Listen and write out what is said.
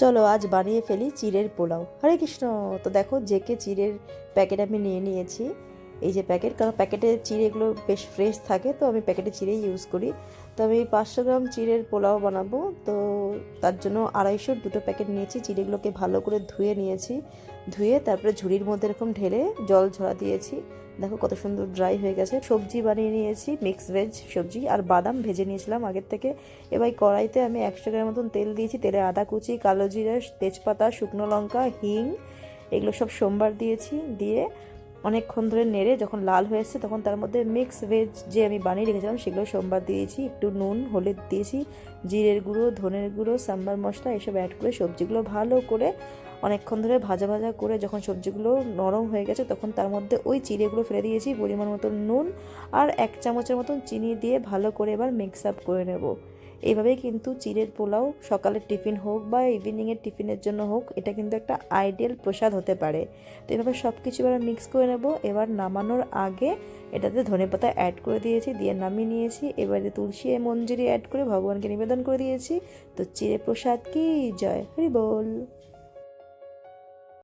চলো আজ বানিয়ে ফেলি চিড়ের পোলাও। হরে কৃষ্ণ। তো দেখো জেকে চিড়ের প্যাকেট আমি নিয়ে নিয়েছি। এই যে প্যাকেট, কারণ প্যাকেটের চিড়েগুলো বেশ ফ্রেশ থাকে, তো আমি প্যাকেটের চিড়েই ইউজ করি। তো আমি 500 গ্রাম চিড়ের পোলাও বানাবো, তো তার জন্য 250 দুটো প্যাকেট নিয়েছি। চিড়েগুলোকে ভালো করে ধুয়ে নিয়েছি। ধুয়ে তারপরে ঝুড়ির মধ্যে এরকম ঢেলে জল ঝরা দিয়েছি। দেখো কত সুন্দর ড্রাই হয়ে গেছে। সবজি বানিয়ে নিয়েছি, মিক্স ভেজ সবজি, আর বাদাম ভেজে নিয়েছিলাম আগের থেকে। এবার কড়াইতে আমি 100 গ্রাম মতন তেল দিয়েছি। তেলে আদা কুচি, কালো জিরে, তেজপাতা, শুকনো লঙ্কা, হিং, এগুলো সব সোমবার দিয়েছি। দিয়ে অনেকক্ষণ ধরে নেড়ে যখন লাল হয়ে এসছে, তখন তার মধ্যে মিক্স ভেজ যে আমি বানিয়ে রেখেছিলাম সেগুলো সোমবার দিয়েছি। একটু নুন, হলুদ দিয়েছি, জিরের গুঁড়ো, ধনের গুঁড়ো, সাম্বার মশলা এসব অ্যাড করে সবজিগুলো ভালো করে অনেকক্ষণ ধরে ভাজা ভাজা করে যখন সবজিগুলো নরম হয়ে গেছে, তখন তার মধ্যে ওই চিড়েগুলো ফেলে দিয়েছি। পরিমাণ মতো নুন আর 1 চামচের মতন চিনি দিয়ে ভালো করে এবার মিক্স আপ করে নেব। এইভাবেই কিন্তু চিড়ের পোলাও সকালের টিফিন হোক বা ইভিনিংয়ের টিফিনের জন্য হোক, এটা কিন্তু একটা আইডিয়াল প্রসাদ হতে পারে। তো এভাবে সব কিছু এবার মিক্স করে নেব। এবার নামানোর আগে এটাতে ধনেপাতা অ্যাড করে দিয়েছি, দিয়ে নামিয়ে নিয়েছি। এবারে তুলসী মঞ্জুরি অ্যাড করে ভগবানকে নিবেদন করে দিয়েছি। তো চিড়ে প্রসাদ কি জয়, হরি বল।